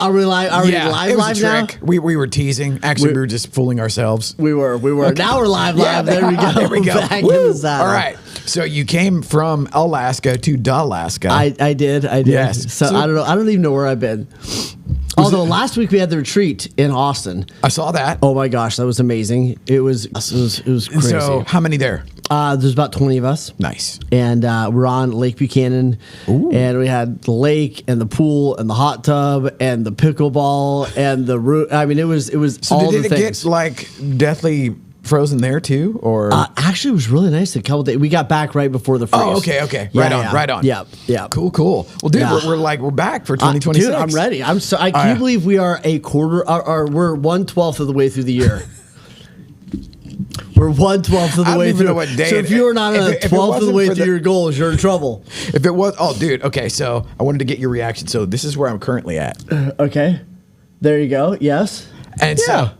Are we live? Are we it was a now? trick. We were teasing. Actually, we were just fooling ourselves. We were. Okay. Now we're live. Yeah, There we go. There we go. Back in the saddle. All right. So you came from Alaska to Alaska. I did. Yes. So I don't know. I don't even know where I've been. Although last week we had the retreat in Austin. I saw that. Oh my gosh, that was amazing. It was crazy. So how many there? There's about 20 of us. Nice. And we're on Lake Buchanan. Ooh. And we had the lake and the pool and the hot tub and the pickleball and the root. I mean, it was So all did the it things. get like deathly frozen there too, or? Actually, it was really nice. A couple days. We got back right before the freeze. Oh, okay. Right on. Yeah. Cool. Well, dude, we're back for 2026. Dude, I'm ready. I can't believe we are a quarter, or we're 1/12 of the way through the year. We're 1/12 of the way through. Know what day so if you're not a 12th of the way through your goals, you're in trouble. If it was, dude. Okay, so I wanted to get your reaction. So this is where I'm currently at. Okay, there you go. Yes, and so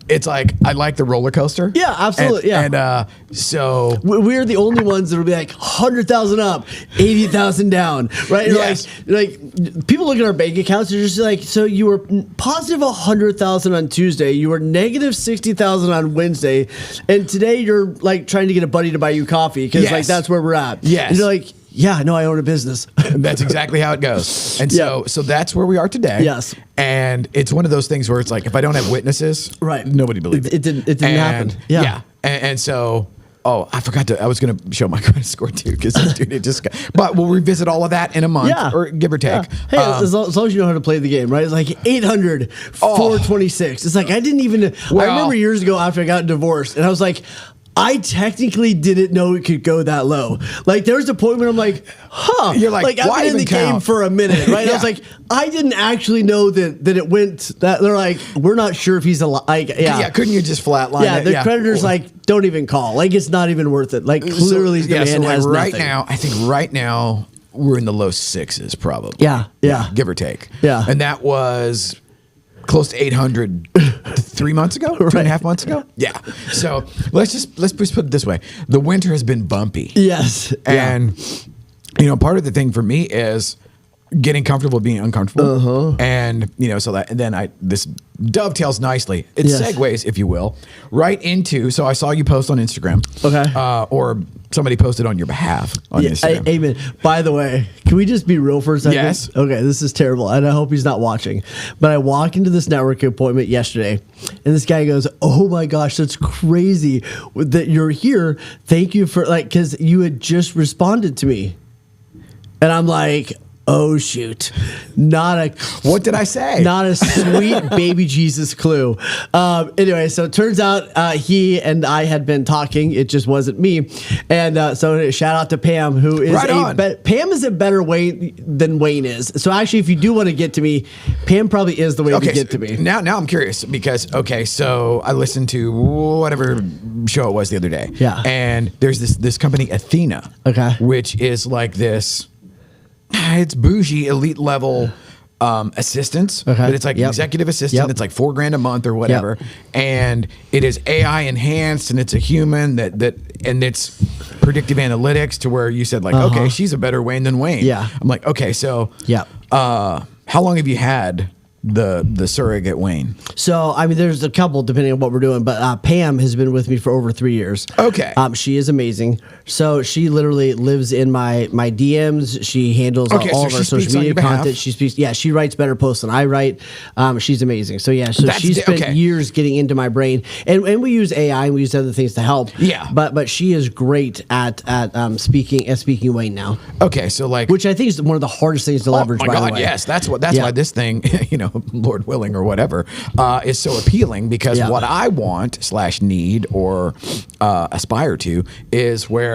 it's like I like the roller coaster. Yeah, absolutely. And so we're the only ones that'll be like 100,000 up, 80,000 down, right? You're Yes. like people look at our bank accounts. They're just like, so you were positive 100,000 on Tuesday, you were negative 60,000 on Wednesday, and today you're like trying to get a buddy to buy you coffee because like that's where we're at. Yes. And you're like, yeah, no, I own a business. That's exactly how it goes. And so that's where we are today. Yes. And it's one of those things where it's like, if I don't have witnesses, right, nobody believes it. It didn't happen. Yeah. And so, I forgot I was going to show my credit score too, because dude, it just but we'll revisit all of that in a month or give or take. Yeah. Hey, as long as you know how to play the game, right? It's like 800, 426. It's like, I didn't even, I remember years ago after I got divorced and I was like, I technically didn't know it could go that low. Like there was a point when I'm like, You're like I've why been in the count? game for a minute, right? I was like, I didn't actually know that it went that. They're like, we're not sure if he's alive. Couldn't you just flatline it? The creditor's like, don't even call. Like it's not even worth it. Like clearly the man has right nothing. now, I think right now we're in the low sixes probably. Yeah. Give or take. Yeah. And that was close to 800 3 months ago, 2.5 months ago. Yeah. So let's just put it this way: the winter has been bumpy. Yes. And part of the thing for me is getting comfortable being uncomfortable. And this dovetails nicely. It segues, if you will, right into. So I saw you post on Instagram. Okay. Or somebody posted on your behalf on Instagram. Amen. By the way, can we just be real for a second? Yes. Okay, this is terrible, and I hope he's not watching. But I walk into this networking appointment yesterday, and this guy goes, "Oh my gosh, that's crazy that you're here. Thank you for because you had just responded to me." And I'm like, oh shoot! What did I say? Not a sweet baby Jesus clue. Anyway, so it turns out he and I had been talking. It just wasn't me. And so shout out to Pam, who is Pam is a better Wayne than Wayne is. So actually, if you do want to get to me, Pam probably is the way to get to me. Now I'm curious because so I listened to whatever show it was the other day. Yeah. And there's this company Athena. Okay. Which is like this. It's bougie, elite level assistance, but it's like executive assistant. It's like $4,000 a month or whatever, and it is AI enhanced, and it's a human and it's predictive analytics to where you said like, okay, she's a better Wayne than Wayne. Yeah, I'm like, okay, so how long have you had the surrogate Wayne? So I mean, there's a couple depending on what we're doing, but Pam has been with me for over 3 years. Okay, she is amazing. So she literally lives in my DMs. She handles all of our social media content. She speaks. Yeah, she writes better posts than I write. She's amazing. So she's spent years getting into my brain, and we use AI and we use other things to help. Yeah, but she is great at speaking Wayne now. Okay, so which I think is one of the hardest things to leverage. Oh my God, yes, that's why this thing, Lord willing or whatever, is so appealing because what I want / need or aspire to is where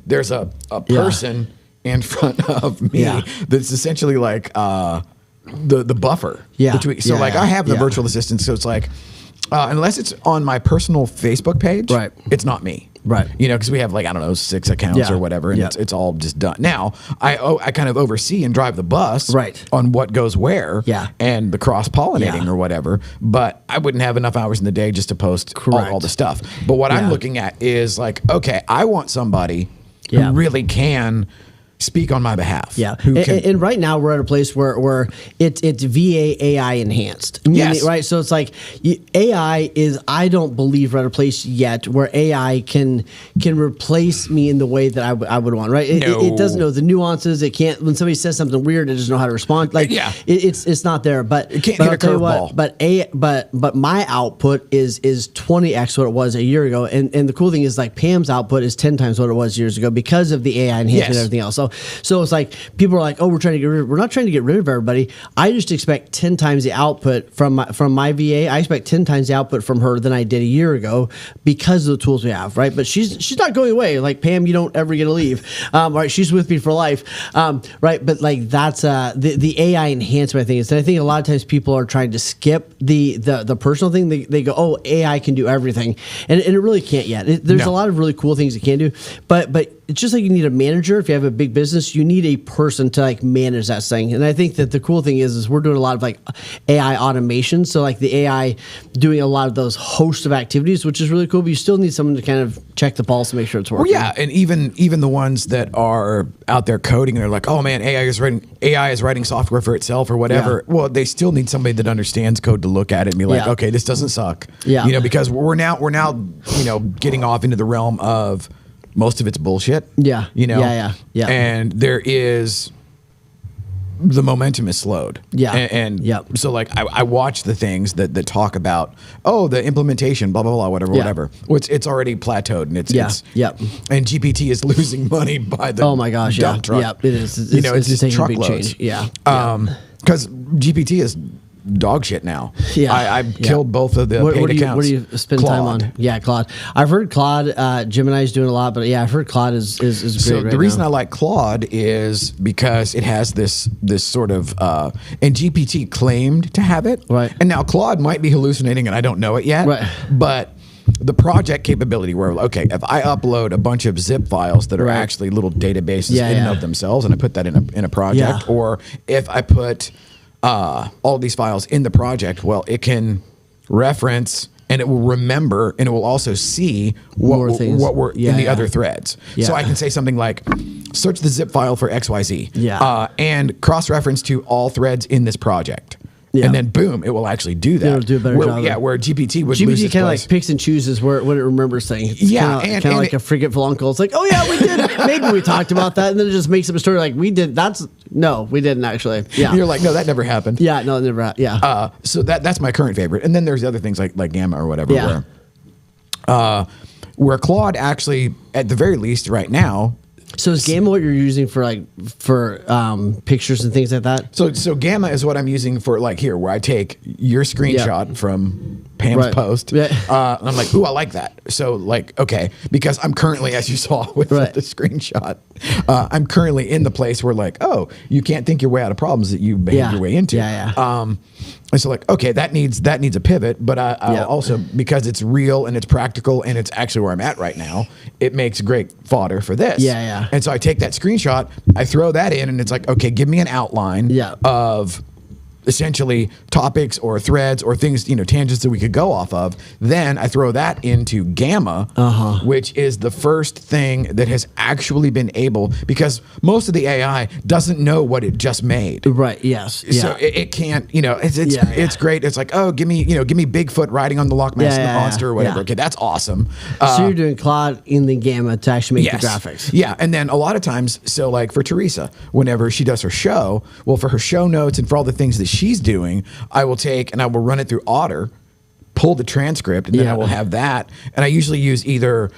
there's a person in front of me that's essentially like the buffer between. So I have the virtual assistant, so it's like unless it's on my personal Facebook page, it's not me. Right. Because we have 6 accounts or whatever, and it's all just done. Now, I kind of oversee and drive the bus on what goes where and the cross-pollinating or whatever, but I wouldn't have enough hours in the day just to post all the stuff. But what I'm looking at is I want somebody who really can speak on my behalf. Yeah, and right now we're at a place where it's VA AI enhanced. Yes. Right. So it's like AI is. I don't believe we're at a place yet where AI can replace me in the way that I would want. Right. It doesn't know the nuances. It can't. When somebody says something weird, it doesn't know how to respond. Like it's not there. But it can't hit a curveball. But my output is 20x what it was a year ago. And the cool thing is like Pam's output is 10 times what it was years ago because of the AI enhancement and everything else. So it's like people are like, oh, we're not trying to get rid of everybody. I just expect 10 times the output from my VA. I expect 10 times the output from her than I did a year ago because of the tools we have, right? But she's not going away. Like Pam, you don't ever get to leave. Right? She's with me for life, right? But like that's the AI enhancement thing. And I think a lot of times people are trying to skip the personal thing. They go, oh, AI can do everything, and it really can't yet. There's a lot of really cool things it can do, but it's just like you need a manager. If you have a big business, you need a person to like manage that thing. And I think that the cool thing is we're doing a lot of like AI automation. So like the AI doing a lot of those host of activities, which is really cool. But you still need someone to kind of check the pulse and make sure it's working. Well, yeah, and even the ones that are out there coding, and they're like, oh man, AI is writing software for itself or whatever. Yeah. Well, they still need somebody that understands code to look at it and be like, okay, this doesn't suck. Yeah, because we're now getting off into the realm of most of it's bullshit. Yeah. Yeah. And there is the momentum is slowed. Yeah. And so like I watch the things that talk about, oh, the implementation, blah, blah, blah, whatever. Well, it's already plateaued and it's and GPT is losing money by the dump truck. Yeah, it is. It's taking truckloads. A big change. Yeah. Because GPT is dog shit now. Yeah. I killed both of the paid accounts. What do you spend time on? Yeah, Claude. I've heard Claude, Gemini's doing a lot, but yeah, I've heard Claude is great. So the reason I like Claude is because it has this sort of and GPT claimed to have it. Right. And now Claude might be hallucinating and I don't know it yet. Right. But the project capability where, okay, if I upload a bunch of zip files that are actually little databases in and of themselves and I put that in a project, or if I put all these files in the project, well, it can reference and it will remember and it will also see what were in the other threads. Yeah. So I can say something like, search the zip file for XYZ and cross-reference to all threads in this project. Yeah. And then boom, it will actually do that. It'll do a better job. Yeah, where GPT would lose its kind of like picks and chooses what it remembers saying. It's kind of like a forgetful uncle. It's like, oh yeah, we did. Maybe we talked about that, and then it just makes up a story like we did. We didn't actually. Yeah, you're like, no, that never happened. Yeah, no, it never happened. Yeah. So that's my current favorite, and then there's other things like Gamma or whatever. Yeah. Where Claude actually, at the very least, right now. So is Gamma what you're using for pictures and things like that? So Gamma is what I'm using for like here, where I take your screenshot from Pam's post, and I'm like, ooh, I like that. So like, okay, because I'm currently, as you saw with the screenshot, I'm currently in the place where like, oh, you can't think your way out of problems that you behaved your way into. And so like, okay, that needs a pivot, but I also, because it's real and it's practical and it's actually where I'm at right now, it makes great fodder for this. Yeah. And so I take that screenshot, I throw that in, and it's like, okay, give me an outline of essentially topics or threads or things, tangents that we could go off of. Then I throw that into Gamma, which is the first thing that has actually been able, because most of the AI doesn't know what it just made. Right. Yes. So it can't, it's great. It's like, oh, give me Bigfoot riding on the Loch Ness Monster or whatever. Okay, that's awesome. So you're doing Claude in the Gamma to actually make the graphics. Yeah. And then a lot of times, so like for Teresa, whenever she does her show, well, for her show notes and for all the things that she's doing, I will take and I will run it through Otter, pull the transcript, and then I will have that. And I usually use either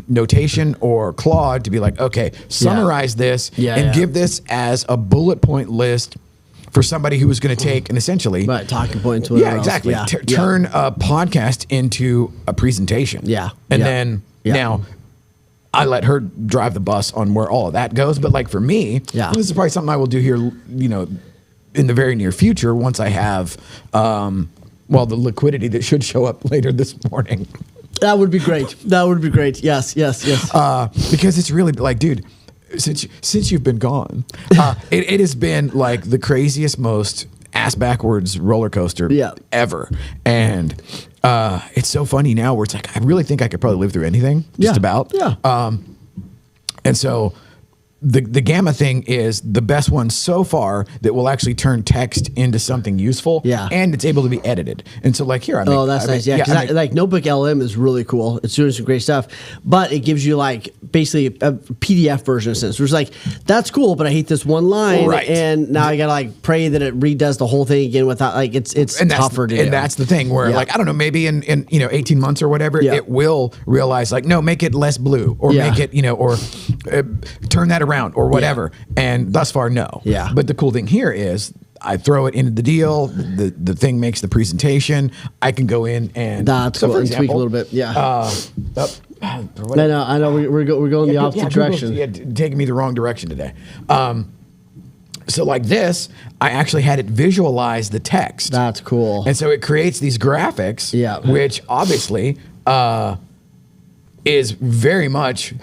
Notation or Claude to be like, okay, summarize this and give this as a bullet point list for somebody who was going to take and essentially talking points. Exactly. Turn a podcast into a presentation. And then now I let her drive the bus on where all of that goes. But like for me, this is probably something I will do here, in the very near future, once I have, the liquidity that should show up later this morning. That would be great. Yes. Because it's really like, dude, since you've been gone, it has been like the craziest, most ass backwards roller coaster ever. And it's so funny now where it's like, I really think I could probably live through anything, just about. Yeah. And so the gamma thing is the best one so far that will actually turn text into something useful. Yeah. And it's able to be edited. And so like here, that's nice. Yeah. Because like Notebook LM is really cool. It's doing some great stuff, but it gives you like basically a PDF version of sense. Which is like, that's cool, but I hate this one line. Right. And now I gotta like pray that it redoes the whole thing again without like, it's tougher to do. And that's the thing where like, I don't know, maybe in 18 months or whatever, it will realize like, no, make it less blue or make it, or turn that around or whatever. And thus far, no. Yeah. But the cool thing here is I throw it into the deal. The thing makes the presentation. I can go in and that's cool. For example, tweak a little bit. Yeah. I know. We're going the opposite direction. Taking me the wrong direction today. So like this, I actually had it visualize the text. That's cool. And so it creates these graphics, which obviously is very much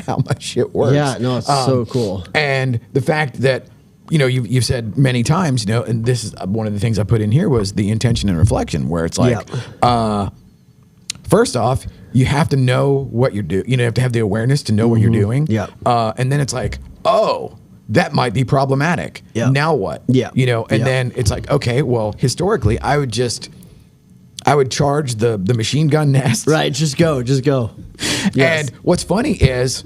how much it works. Yeah, no, it's so cool. And the fact that, you've said many times, and this is one of the things I put in here was the intention and reflection, where it's like, first off, you have to know what you're doing. You have to have the awareness to know what you're doing. Yeah. And then it's like, oh, that might be problematic. Yeah. Now what? Yeah. And then it's like, okay, well, historically, I would charge the machine gun nest. Right. Just go. Yes. And what's funny is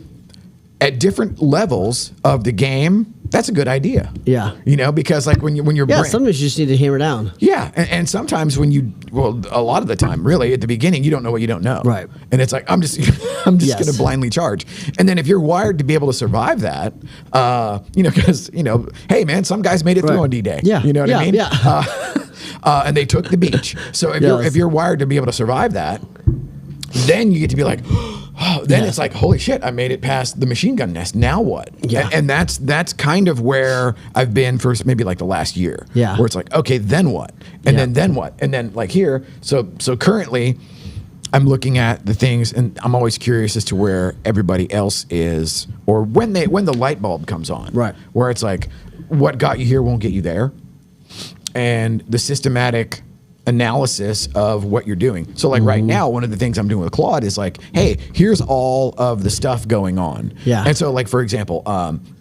at different levels of the game, that's a good idea. Yeah. Because like when you're sometimes you just need to hammer down. Yeah. And sometimes a lot of the time, really, at the beginning, you don't know what you don't know. Right. And it's like, I'm just going to blindly charge. And then if you're wired to be able to survive that, because, hey, man, some guys made it through on D-Day. Yeah. You know what I mean? Yeah. And they took the beach. So if you're wired to be able to survive that, then you get to be like, it's like, holy shit, I made it past the machine gun nest. Now what? Yeah. And that's kind of where I've been for maybe like the last year. Yeah. Where it's like, okay, then what? And then what? And then like here, so currently I'm looking at the things and I'm always curious as to where everybody else is, or when the light bulb comes on. Right. Where it's like, what got you here won't get you there. And the systematic analysis of what you're doing. So like right now, one of the things I'm doing with Claude is like, hey, here's all of the stuff going on. Yeah. And so like, for example,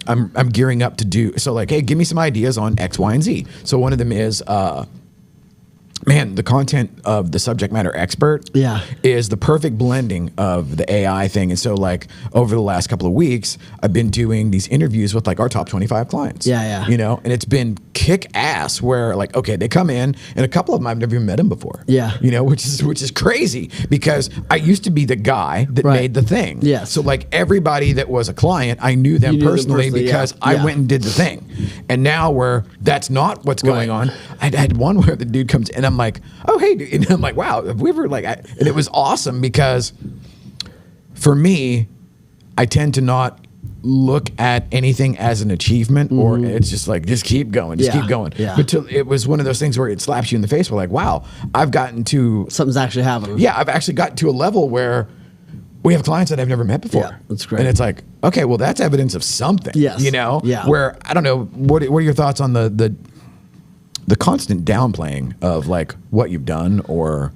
I'm gearing up to do, so like, hey, give me some ideas on X, Y, and Z. So one of them is, the content of the subject matter expert is the perfect blending of the AI thing. And so like over the last couple of weeks, I've been doing these interviews with like our top 25 clients. Yeah. And it's been kick ass where like, okay, they come in and a couple of them I've never even met them before. Yeah. Which is crazy because I used to be the guy that made the thing. Yes. So like everybody that was a client, I knew them personally because I went and did the thing. And now where that's not what's going on, I had one where the dude comes in, I'm like, oh, hey, dude. And I'm like, wow, we were like, and it was awesome because for me, I tend to not look at anything as an achievement or it's just like, just keep going, keep going. Yeah. But it was one of those things where it slaps you in the face. We're like, wow, I've gotten to something's actually happening. Yeah, I've actually gotten to a level where we have clients that I've never met before. Yeah, that's great. And it's like, okay, well, that's evidence of something. Yes. Yeah. Where I don't know, what are your thoughts on the constant downplaying of like what you've done or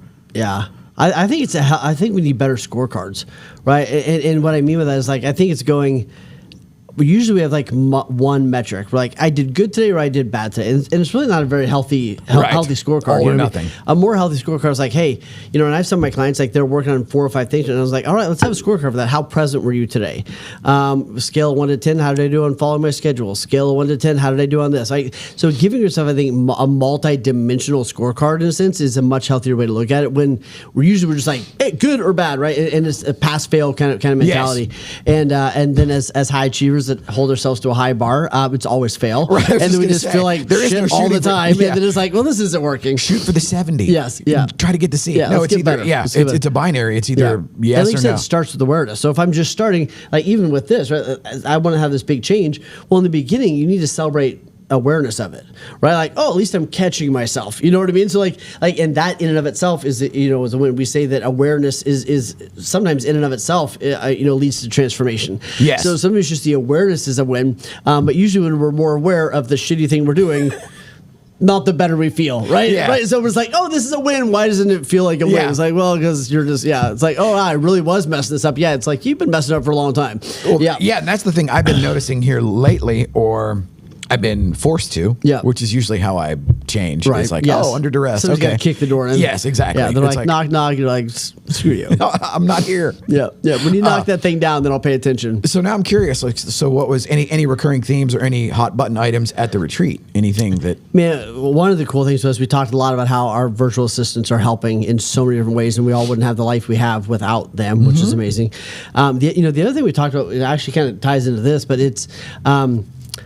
I think I think we need better scorecards, right? And what I mean with that is like I think it's going. Usually we have like one metric. We're like, I did good today or I did bad today. And it's really not a very healthy scorecard. All or nothing. A more healthy scorecard is like, hey, and I have some of my clients, like they're working on 4 or 5 things. And I was like, all right, let's have a scorecard for that. How present were you today? Scale of 1 to 10, how did I do on following my schedule? Scale of 1 to 10, how did I do on this? So giving yourself, I think, a multi-dimensional scorecard in a sense is a much healthier way to look at it when we're just like, hey, good or bad, right? And it's a pass-fail kind of mentality. Yes. And then as high achievers, that hold ourselves to a high bar, it's always fail. Right, and then we just feel like shit all the time. And then it's like, well, this isn't working. Shoot for the 70. Yes. Yeah. Try to get the C. Yeah, no, it's either better. Yeah. It's a binary. It's either yes or no. It starts with awareness. So if I'm just starting, like even with this, right, I want to have this big change. Well, in the beginning, you need to celebrate awareness of it, right? Like, oh, at least I'm catching myself. You know what I mean? So like, and that in and of itself is is when we say that awareness is sometimes in and of itself, leads to transformation. Yes. So sometimes just the awareness is a win, but usually when we're more aware of the shitty thing we're doing. not the better we feel, right? Yeah. Right. So it's like, oh, this is a win. Why doesn't it feel like a win? Yeah. It's like, well, because you're just, It's like, oh, I really was messing this up. Yeah. It's like, you've been messing up for a long time. Well, yeah. And that's the thing I've been noticing here lately, or I've been forced to, which is usually how I change. Right. It's like, under duress. Somebody's got to kick the door in. Yes, exactly. Yeah, they're like, knock, knock. You're like, screw you. I'm not here. Yeah. When you knock that thing down, then I'll pay attention. So now I'm curious. Like, so what was any recurring themes or any hot button items at the retreat? Anything that? Man, one of the cool things was we talked a lot about how our virtual assistants are helping in so many different ways, and we all wouldn't have the life we have without them, which is amazing. The other thing we talked about, it actually kind of ties into this, but it's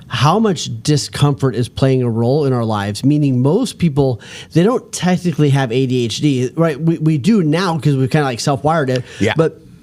how much discomfort is playing a role in our lives, meaning most people, they don't technically have ADHD, right? We do now because we've kind of like self-wired it. Yeah.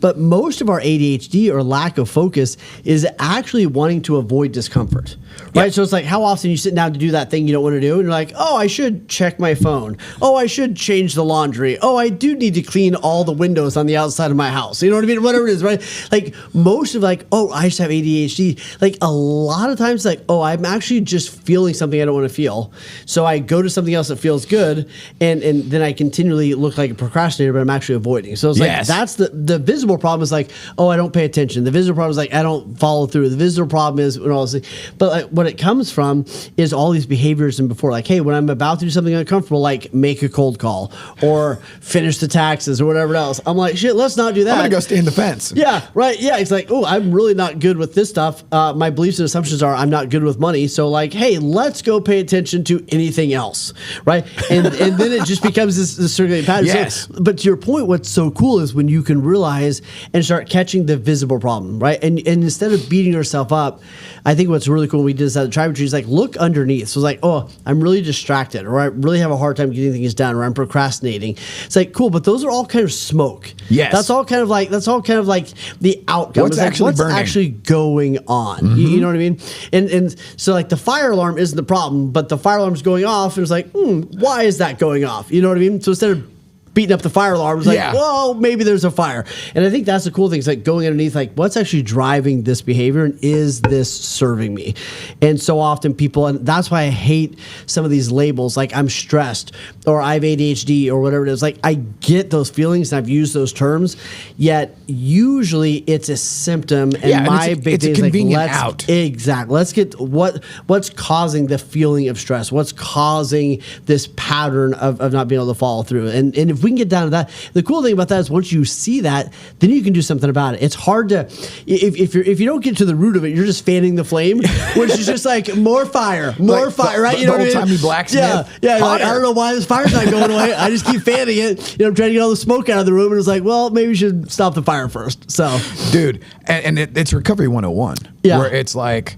But most of our ADHD or lack of focus is actually wanting to avoid discomfort, right? Yep. So it's like, how often you sit down to do that thing you don't want to do, and you're like, oh, I should check my phone. Oh, I should change the laundry. Oh, I do need to clean all the windows on the outside of my house. You know what I mean? Whatever it is, right? Like most of like, oh, I just have ADHD. Like a lot of times, like, oh, I'm actually just feeling something I don't want to feel. So I go to something else that feels good, and then I continually look like a procrastinator, but I'm actually avoiding. So it's like, that's the visible problem is like, oh, I don't pay attention. The visible problem is like, I don't follow through. The visible problem is, and all this, but like, what it comes from is all these behaviors. And before, like, hey, when I'm about to do something uncomfortable, like make a cold call or finish the taxes or whatever else, I'm like, shit, let's not do that. I'm gonna go stay in the fence. Yeah, right. Yeah, it's like, oh, I'm really not good with this stuff. My beliefs and assumptions are I'm not good with money. So like, hey, let's go pay attention to anything else, right? And then it just becomes this circulating pattern. Yes. So, but to your point, what's so cool is when you can realize and start catching the visible problem, right? And instead of beating yourself up, I think what's really cool when we did this at the tribe retreat is like, look underneath. So it's like, oh, I'm really distracted, or I really have a hard time getting things done, or I'm procrastinating. It's like, cool, but those are all kind of smoke. Yes. That's all kind of like the outcome. What's actually going on? You know what I mean? And so like the fire alarm isn't the problem, but the fire alarm's going off, and it's like, why is that going off? You know what I mean? So instead of beating up the fire alarm, it's like, well, maybe there's a fire. And I think that's the cool thing. It's like going underneath, like, what's actually driving this behavior, and is this serving me? And so often people, and that's why I hate some of these labels, like I'm stressed or I have ADHD or whatever it is. Like, I get those feelings and I've used those terms, yet usually it's a symptom. And my big thing is like, let's get what's causing the feeling of stress, what's causing this pattern of not being able to follow through. And if we can get down to that, the cool thing about that is once you see that, then you can do something about it. It's hard to, if you don't get to the root of it, you're just fanning the flame, which is just like more fire, right? You know what I mean? Old-timey blacksmith. Yeah. Like, I don't know why this fire's not going away. I just keep fanning it. I'm trying to get all the smoke out of the room, and it's like, well, maybe we should stop the fire first. So, dude, and it's Recovery 101. Yeah. Where it's like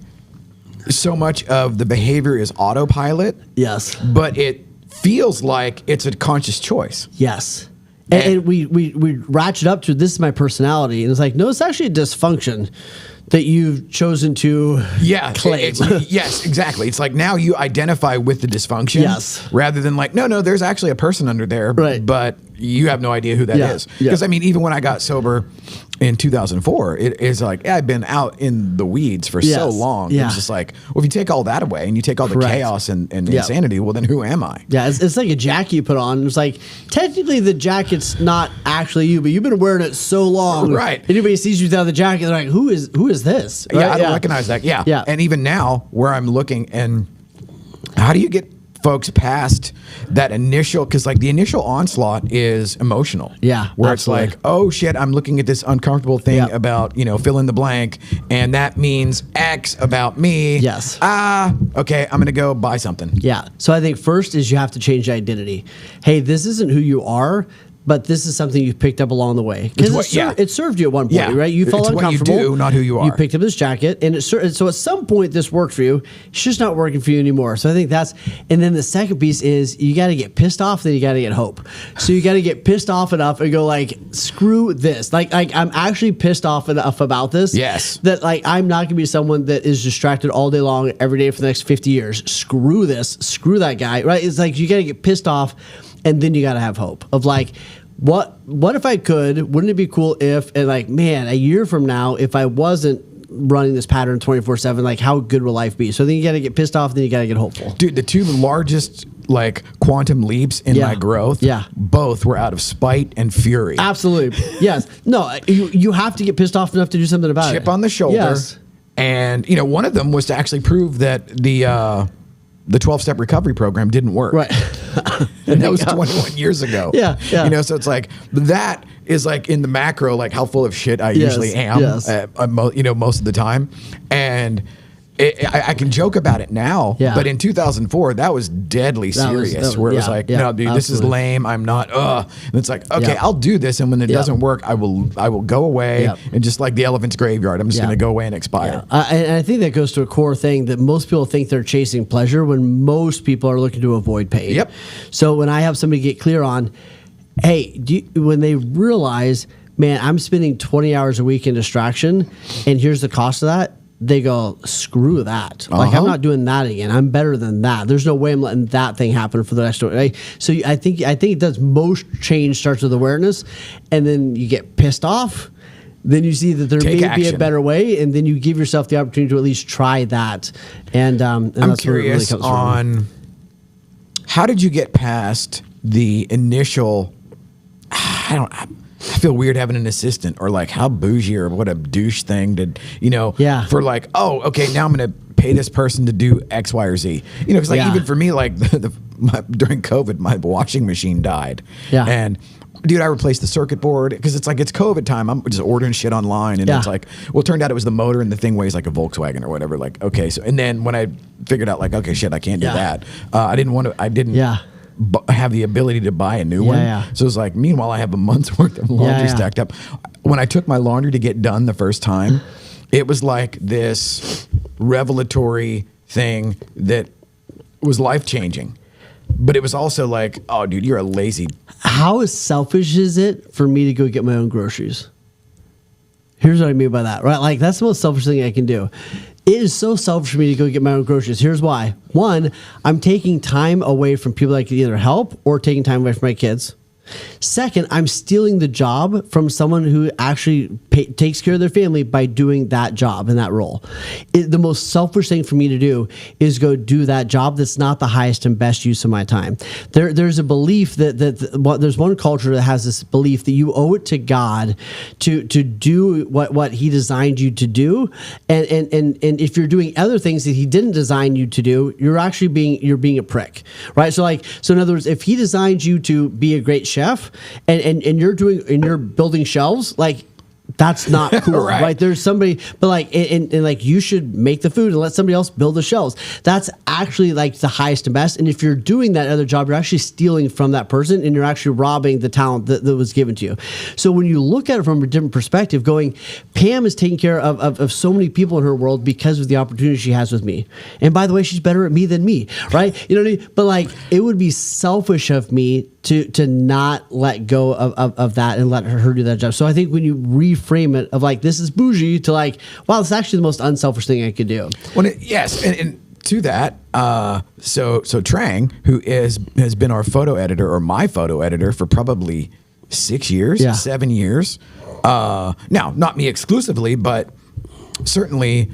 so much of the behavior is autopilot. Yes. But it feels like it's a conscious choice. Yes. And we ratchet up to, this is my personality. And it's like, no, it's actually a dysfunction that you've chosen to claim. Yes, exactly. It's like now you identify with the dysfunction rather than like, no, there's actually a person under there, but you have no idea who that is. Because I mean, even when I got sober in 2004, it is like, I've been out in the weeds for so long. Yeah. It's just like, well, if you take all that away and you take all the chaos and insanity, well, then who am I? Yeah, it's like a jacket you put on. It's like, technically the jacket's not actually you, but you've been wearing it so long. Right. Anybody sees you without the jacket, they're like, who is this? Right? Yeah, I don't recognize that. Yeah. And even now, where I'm looking, and how do you get folks past that initial, because like the initial onslaught is emotional. Yeah. Where absolutely. It's like, oh shit, I'm looking at this uncomfortable thing about, fill in the blank, and that means X about me. Yes. Okay, I'm gonna go buy something. Yeah. So I think first is you have to change identity. Hey, this isn't who you are, but this is something you've picked up along the way. Because it served you at one point, right? You felt uncomfortable. What you do, not who you are. You picked up this jacket, and so at some point this worked for you. It's just not working for you anymore. So I think and then the second piece is you got to get pissed off, then you got to get hope. So you got to get pissed off enough and go like, screw this. Like I'm actually pissed off enough about this. Yes. That like I'm not going to be someone that is distracted all day long, every day for the next 50 years. Screw this. Screw that guy, right? It's like you got to get pissed off, and then you got to have hope of like, what if I could? Wouldn't it be cool if, and like, man, a year from now, if I wasn't running this pattern 24/7, like how good will life be? So then you got to get pissed off, then you got to get hopeful. Dude, the two largest like quantum leaps in my growth, both were out of spite and fury. Absolutely. Yes. No, you have to get pissed off enough to do something about it. Chip on the shoulder. Yes. And, you know, one of them was to actually prove that the 12-step recovery program didn't work. Right. And that was 21 years ago. Yeah. You know, so it's like that is like in the macro, like how full of shit I usually am, you know, most of the time. And I can joke about it now, but in 2004, that was deadly serious. Where it was like, no, dude, this is lame. I'm not. And it's like, okay, I'll do this, and when it doesn't work, I will go away, and just like the elephant's graveyard, I'm just going to go away and expire. And I think that goes to a core thing that most people think they're chasing pleasure when most people are looking to avoid pain. Yep. So when I have somebody get clear on, hey, when they realize, man, I'm spending 20 hours a week in distraction, and here's the cost of that. They go, screw that. Like, I'm not doing that again. I'm better than that. There's no way I'm letting that thing happen for the rest of it. So I think it does. Most change starts with awareness, and then you get pissed off. Then you see that there may be a better way, and then you give yourself the opportunity to at least try that. And I'm that's curious where it really comes on how did you get past the initial? I feel weird having an assistant, or like how bougie or what a douche thing did, you know, for like, oh, okay, now I'm going to pay this person to do X, Y, or Z. You know, because like even for me, like during COVID, my washing machine died. Yeah. And dude, I replaced the circuit board because it's like, it's COVID time. I'm just ordering shit online. And it's like, well, it turned out it was the motor and the thing weighs like a Volkswagen or whatever. Like, okay. So, and then when I figured out like, okay, shit, I can't do that. I didn't have the ability to buy a new one. So it's like, meanwhile, I have a month's worth of laundry stacked up. When I took my laundry to get done the first time, it was like this revelatory thing that was life-changing. But it was also like, oh, dude, you're a lazy. How selfish is it for me to go get my own groceries? Here's what I mean by that, right? Like, that's the most selfish thing I can do. It is so selfish for me to go get my own groceries. Here's why. One, I'm taking time away from people that could either help or taking time away from my kids. Second, I'm stealing the job from someone who actually takes care of their family by doing that job and that role. The most selfish thing for me to do is go do that job that's not the highest and best use of my time. There's a belief that there's one culture that has this belief that you owe it to God to do what He designed you to do, and if you're doing other things that He didn't design you to do, you're actually being a prick, right? So in other words, if He designed you to be a great chef and you're building shelves, like, that's not cool, right? There's somebody, but like, and like, you should make the food and let somebody else build the shelves. That's actually like the highest and best. And if you're doing that other job, you're actually stealing from that person, and you're actually robbing the talent that was given to you. So when you look at it from a different perspective, going, Pam is taking care of so many people in her world because of the opportunity she has with me. And by the way, she's better at me than me, right? You know what I mean? But like, it would be selfish of me to not let go of that and let her do that job. So I think when you reframe it of like, this is bougie, to like, wow, it's actually the most unselfish thing I could do. Well, yes, and to that, so Trang, who has been our photo editor, or my photo editor, for probably 6 years, 7 years. Now, not me exclusively, but certainly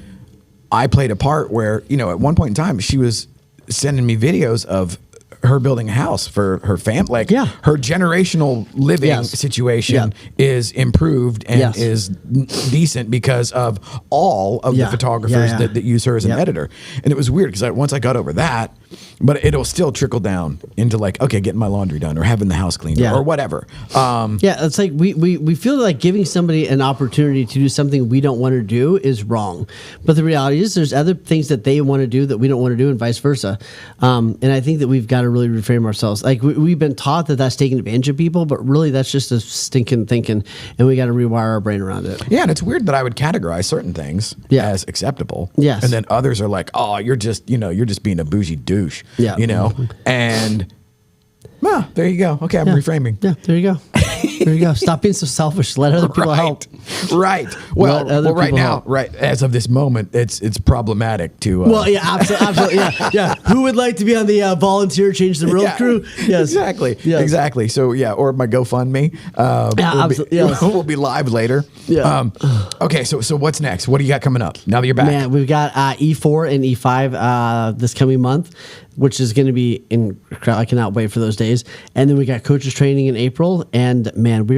I played a part where, you know, at one point in time, she was sending me videos of her building a house for her family. Like, her generational living situation is improved and is decent because of all of the photographers that use her as an editor. And it was weird because once I got over that, but it'll still trickle down into like, okay, getting my laundry done or having the house cleaned or whatever. It's like we feel like giving somebody an opportunity to do something we don't want to do is wrong. But the reality is there's other things that they want to do that we don't want to do, and vice versa. And I think that we've got to really reframe ourselves. Like, we've been taught that that's taking advantage of people, but really that's just a stinking thinking, and we got to rewire our brain around it. Yeah, and it's weird that I would categorize certain things as acceptable. Yes. And then others are like, oh, you're just being a bougie douche. Yeah. You know? And well, there you go. Okay, I'm reframing. Yeah, there you go. There you go. Stop being so selfish. Let other people help. Right. Well, right now, help. Right as of this moment, it's problematic to. Well, yeah, absolutely, yeah. Who would like to be on the volunteer change the world crew? Yes, exactly, exactly. So yeah, or my GoFundMe. We'll be live later. Yeah. Okay, so what's next? What do you got coming up now that you're back? Man, we've got E4 and E5 this coming month, which is going to be incredible. I cannot wait for those days. And then we got coaches training in April. And man, we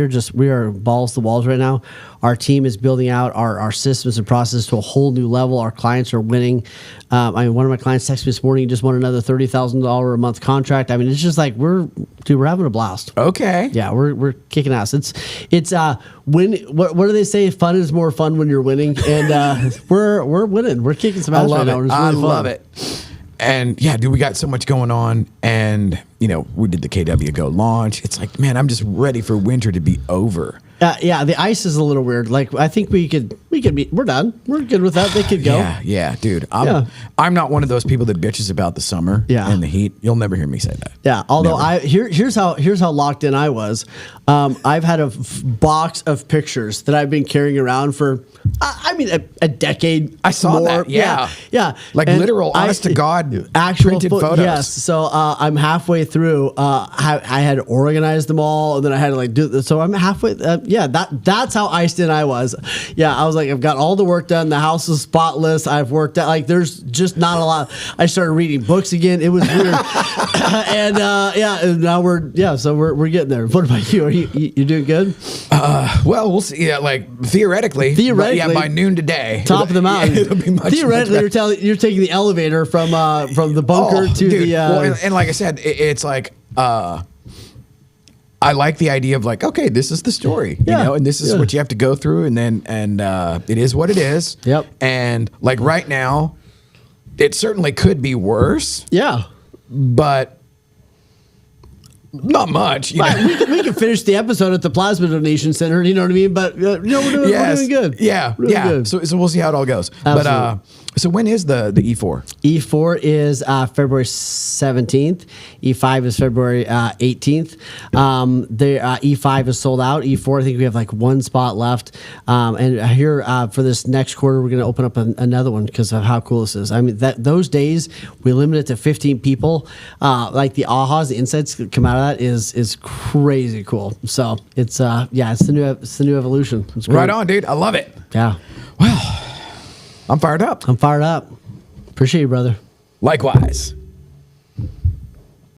are balls to walls right now. Our team is building out our systems and processes to a whole new level. Our clients are winning. One of my clients texted me this morning, he just won another $30,000 a month contract. I mean, it's just like we're having a blast. Okay. Yeah, we're kicking ass. It's what do they say? Fun is more fun when you're winning. And we're winning. We're kicking some ass right now. It's really I fun. love it. And yeah, dude, we got so much going on. And, we did the KW Go launch. It's like, man, I'm just ready for winter to be over. Yeah, the ice is a little weird. Like, I think we're done. We're good with that. They could go. Yeah, dude. I'm not one of those people that bitches about the summer and the heat. You'll never hear me say that. Yeah, although here's how locked in I was. I've had a box of pictures that I've been carrying around for, a decade. I saw more. that. Yeah. Like literal, honest to God, actual printed photos. Yes. So I'm halfway through. I had organized them all, and then I had to like do this. So I'm halfway. That's how iced in I was. Yeah, I was like, I've got all the work done. The house is spotless. I've worked out. Like, there's just not a lot. I started reading books again. It was weird. And now we're getting there. What about you? Are you doing good? Well, we'll see. Yeah, like theoretically, by noon today, top of the mountain. It'll be much, theoretically, much you're taking the elevator from the bunker to the. Well, and like I said, it's like. I like the idea of like, okay, this is the story, and this is what you have to go through, and it is what it is. Yep. And like right now, it certainly could be worse. Yeah. But not much. We can finish the episode at the Plasma Donation Center. You know what I mean? But we're doing good. Yeah, really good. So we'll see how it all goes. Absolutely. But so when is the E4? E4 is February 17th. E5 is February 18th. The E5 is sold out. E4, I think we have like one spot left. And here for this next quarter, we're going to open up another one because of how cool this is. I mean, those days we limit it to 15 people. Like the ahas, the insights that come out of that is crazy cool. So it's the new evolution. It's great. Right on, dude. I love it. Yeah. Well, I'm fired up. Appreciate you, brother. Likewise.